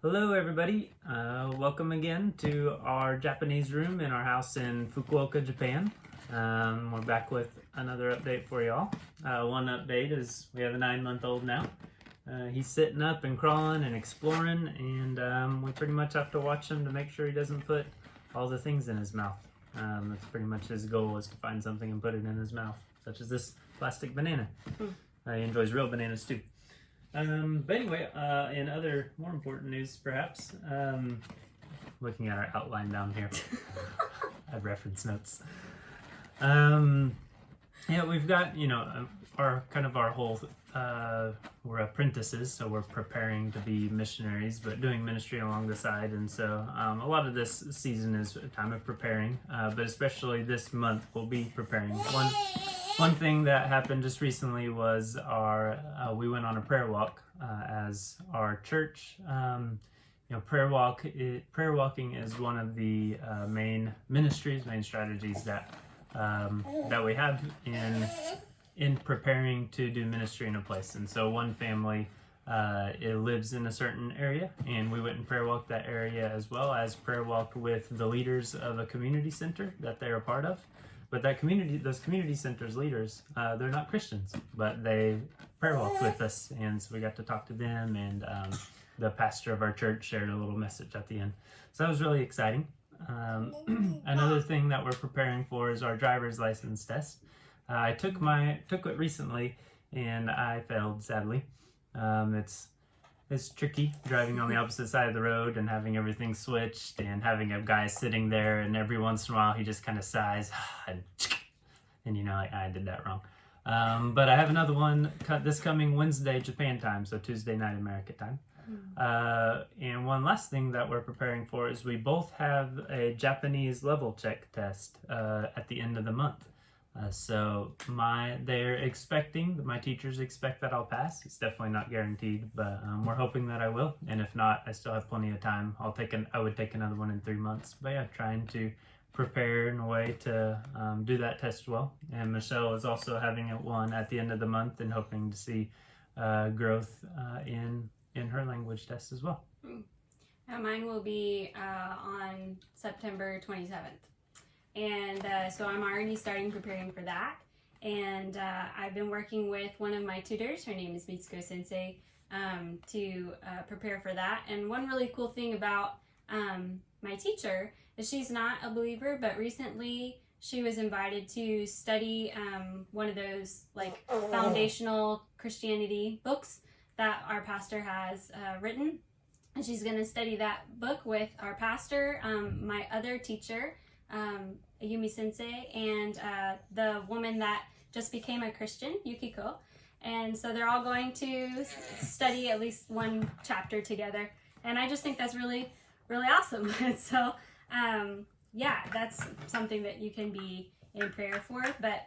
Hello everybody, welcome again to our Japanese room in our house in Fukuoka, Japan. We're back with another update for y'all. One update is we have a 9-month-old now. He's sitting up and crawling and exploring, and we pretty much have to watch him to make sure he doesn't put all the things in his mouth. That's pretty much his goal, is to find something and put it in his mouth, such as this plastic banana. He enjoys real bananas too. But anyway, in other more important news, perhaps, looking at our outline down here, I have reference notes. Yeah, we've got, our whole, we're apprentices, so we're preparing to be missionaries, but doing ministry along the side. And so a lot of this season is a time of preparing, but especially this month we'll be preparing. One thing that happened just recently was we went on a prayer walk as our church. Prayer walking is one of the main strategies that we have in preparing to do ministry in a place. And so one family it lives in a certain area, and we went and prayer walked that area, as well as prayer walked with the leaders of a community center that they're a part of. But those community centers leaders, they're not Christians, but they prayer walked with us, and so we got to talk to them, and the pastor of our church shared a little message at the end. So that was really exciting. Another thing that we're preparing for is our driver's license test. I took it recently, and I failed, sadly. It's tricky driving on the opposite side of the road and having everything switched and having a guy sitting there, and every once in a while he just kind of sighs and I did that wrong. But I have another one this coming Wednesday Japan time, so Tuesday night America time. And one last thing that we're preparing for is we both have a Japanese level check test at the end of the month. So my teachers expect that I'll pass. It's definitely not guaranteed, but we're hoping that I will. And if not, I still have plenty of time. I would take another one in 3 months. But yeah, trying to prepare in a way to do that test well. And Michelle is also having one at the end of the month, and hoping to see growth in her language test as well. Mine will be on September 27th. And so I'm already starting preparing for that. And I've been working with one of my tutors, her name is Mitsuko Sensei, to prepare for that. And one really cool thing about my teacher is she's not a believer, but recently she was invited to study one of those foundational Christianity books that our pastor has written. And she's going to study that book with our pastor, my other teacher, Yumi Sensei, and the woman that just became a Christian, Yukiko. And so they're all going to study at least one chapter together. And I just think that's really, really awesome. And so, that's something that you can be in prayer for. But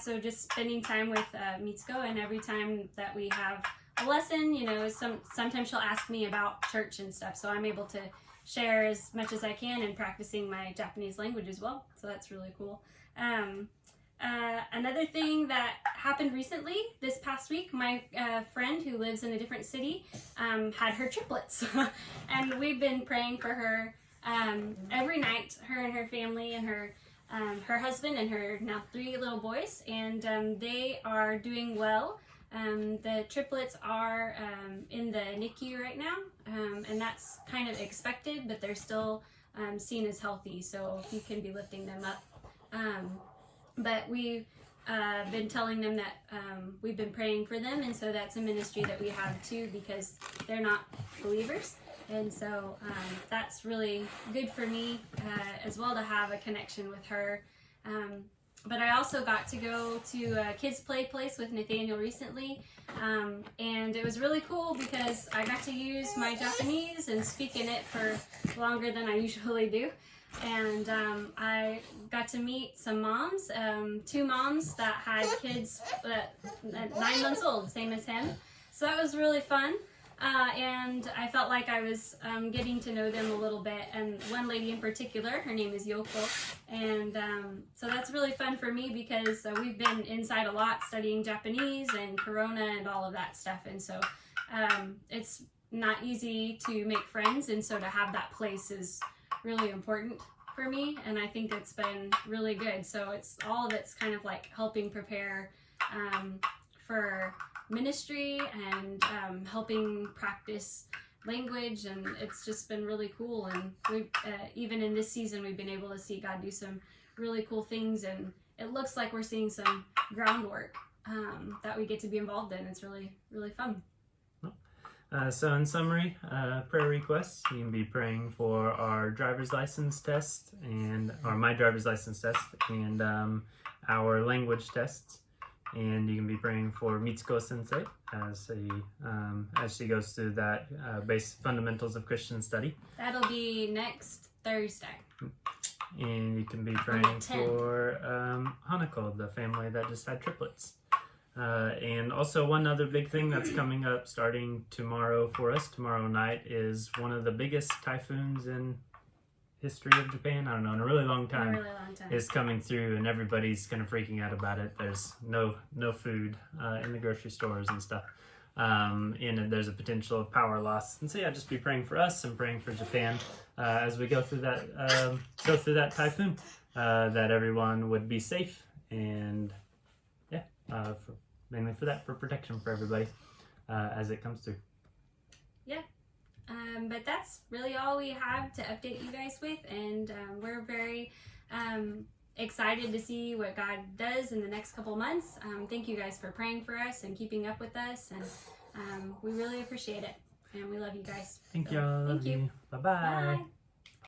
so just spending time with Mitsuko, and every time that we have a lesson, sometimes she'll ask me about church and stuff. So I'm able to share as much as I can in practicing my Japanese language as well. So that's really cool. Another thing that happened recently, this past week, my friend who lives in a different city had her triplets. And we've been praying for her every night, her and her family, and her husband and her now 3 little boys. And they are doing well. The triplets are in the NICU right now, and that's kind of expected, but they're still seen as healthy, so he can be lifting them up. But we've been telling them that we've been praying for them, and so that's a ministry that we have too, because they're not believers. And so that's really good for me as well, to have a connection with her. But I also got to go to a kids play place with Nathaniel recently, and it was really cool because I got to use my Japanese and speak in it for longer than I usually do. And I got to meet some moms, 2 moms that had kids 9 months old, same as him. So that was really fun. And I felt like I was getting to know them a little bit. And one lady in particular, her name is Yoko. And so that's really fun for me because we've been inside a lot studying Japanese and Corona and all of that stuff. And so it's not easy to make friends, and so to have that place is really important for me, and I think it's been really good. So it's all of it's kind of like helping prepare for ministry and helping practice language, and it's just been really cool. And we even in this season we've been able to see God do some really cool things, and it looks like we're seeing some groundwork that we get to be involved in. It's really fun. So in summary, prayer requests, you can be praying for our driver's license test or my driver's license test and our language tests. And you can be praying for Mitsuko Sensei as she goes through that basic fundamentals of Christian study. That'll be next Thursday. And you can be praying for Hanako, the family that just had triplets. And also one other big thing that's coming up starting tomorrow for us, tomorrow night, is one of the biggest typhoons in history of Japan, I don't know, in a really long time, is coming through, and everybody's kind of freaking out about it. There's no food in the grocery stores and stuff. And there's a potential of power loss. And so yeah, just be praying for us and praying for Japan as we go through that typhoon, that everyone would be safe, and mainly for protection for everybody as it comes through. Yeah. But that's really all we have to update you guys with, and we're very excited to see what God does in the next couple months. Thank you guys for praying for us and keeping up with us, and we really appreciate it, and we love you guys. Thank you. Thank you. Bye-bye. Bye.